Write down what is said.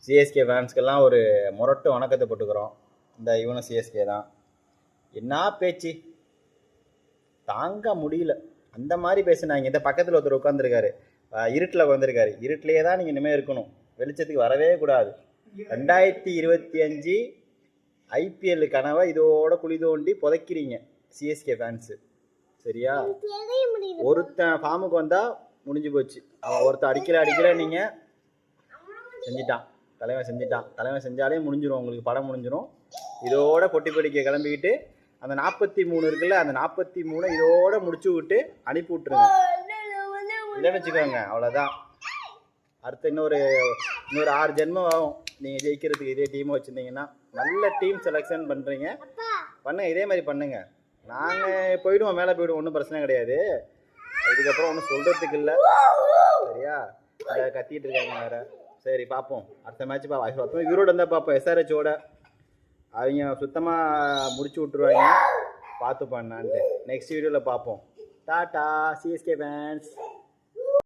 CSK ஃபேன்ஸ்க்கெல்லாம் ஒரு முரட்டு வணக்கத்தை போட்டுக்கிறோம். இந்த இவனும் சிஎஸ்கே தான். என்ன பேச்சு தாங்க முடியல. அந்த மாதிரி பேசுனாங்க. இந்த பக்கத்தில் ஒருத்தர் உட்காந்துருக்காரு, இருட்டில் உட்காந்துருக்காரு. இருட்டிலேயே தான் நீங்கள் இனிமேல் இருக்கணும், வெளிச்சத்துக்கு வரவே கூடாது. 2025 ஐபிஎல் கனவை இதோட குழி தோண்டி புதைக்கிறீங்க சிஎஸ்கே ஃபேன்ஸு. சரியா? ஒருத்தன் ஃபார்முக்கு வந்தால் முடிஞ்சு போச்சு. அவன் ஒருத்தன் அடிக்கிற நீங்கள் செஞ்சிட்டான், தலைவன் செஞ்சாலே முடிஞ்சிடும், உங்களுக்கு படம் முடிஞ்சிடும். இதோட பொட்டி படிக்க கிளம்பிக்கிட்டு அந்த 43 இருக்குல்ல, அந்த 43 இதோட முடிச்சு விட்டு அனுப்பி விட்டுருங்க. இல்லைன்னு வச்சுக்கோங்க, அவ்வளோதான். அடுத்த இன்னொரு 6 ஜென்மம் ஆகும் நீங்கள் ஜெயிக்கிறதுக்கு. இதே டீமை வச்சுருந்தீங்கன்னா நல்ல டீம் செலெக்ஷன் பண்ணுறீங்க, பண்ணுங்க, இதே மாதிரி பண்ணுங்க. நாங்கள் போயிடுவோம், மேலே போயிடுவோம், ஒன்றும் பிரச்சனை கிடையாது. இதுக்கப்புறம் ஒன்றும் சொல்கிறதுக்கு இல்லை. சரியா? அதை கத்திட்டு இருக்காங்க வேறு. சரி பார்ப்போம், அடுத்த மேட்ச் பார்ப்போம். இவரோட இருந்தால் பார்ப்போம், எஸ்ஆர்ஹெச்சோட. அவங்க சுத்தமாக முடிச்சு விட்ருவாங்க, பார்த்து பண்ணான்ட்டு. நெக்ஸ்ட் வீடியோவில் பார்ப்போம். Tata CSK fans.